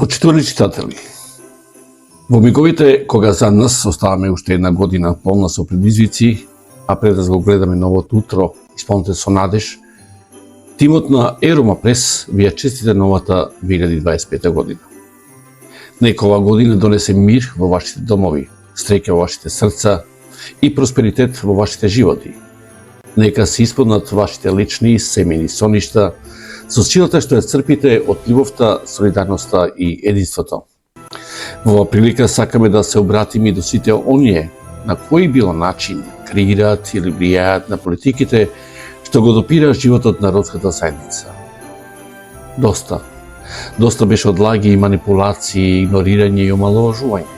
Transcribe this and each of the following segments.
Почитувани читатели, во миговите кога за нас оставаме уште една година полна со предизвици, а пред да го гледаме новото утро, исполнете со надеж, тимот на Ерома Прес ви ја честите новата 2025 година. Нека ова година донесе мир во вашите домови, среќа во вашите срца и просперитет во вашите животи. Нека се исполнат вашите лични и семејни соништа со силата што ја црпите од љубовта, солидарноста и единството. Во оваа прилика сакаме да се обратиме до сите оние на кој било начин креираат или влијаат на политиките што го допираат животот на родската заедница. Доста беше од лаги и манипулации, игнорирање и омаловажување.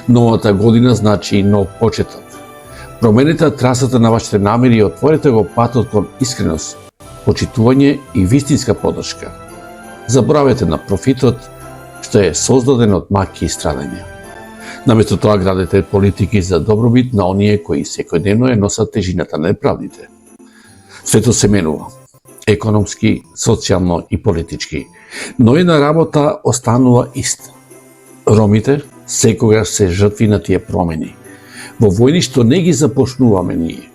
Новата година значи нов почеток. Променете трасата на вашите намери и отворете го патот кон искреност, почитување и вистинска подршка. Забравете на профитот што е создаден од маки и страдање. Наместо тоа градете политики за добробит на оние кои секојдневно ја носат тежината на неправдите. Сето се менува, економски, социјално и политички, но една работа останува иста. Ромите секогаш се жртви на тие промени. Во војни што не ги започнуваме ние.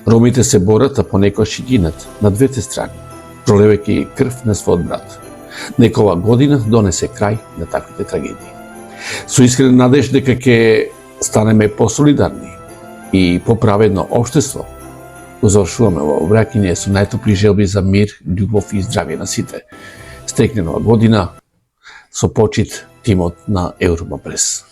Ромите се борат, а понекогаш и гинат на двете страни, пролевајќи крв на својот брат. Нека ова година донесе крај на таквите трагедии. Со искрена надеж дека ќе станеме посолидарни и поправедно општество, завршуваме ова обраќање со најтопли желби за мир, љубов и здравје на сите. Стрекне нова година, со почит тимот на Ерома Прес.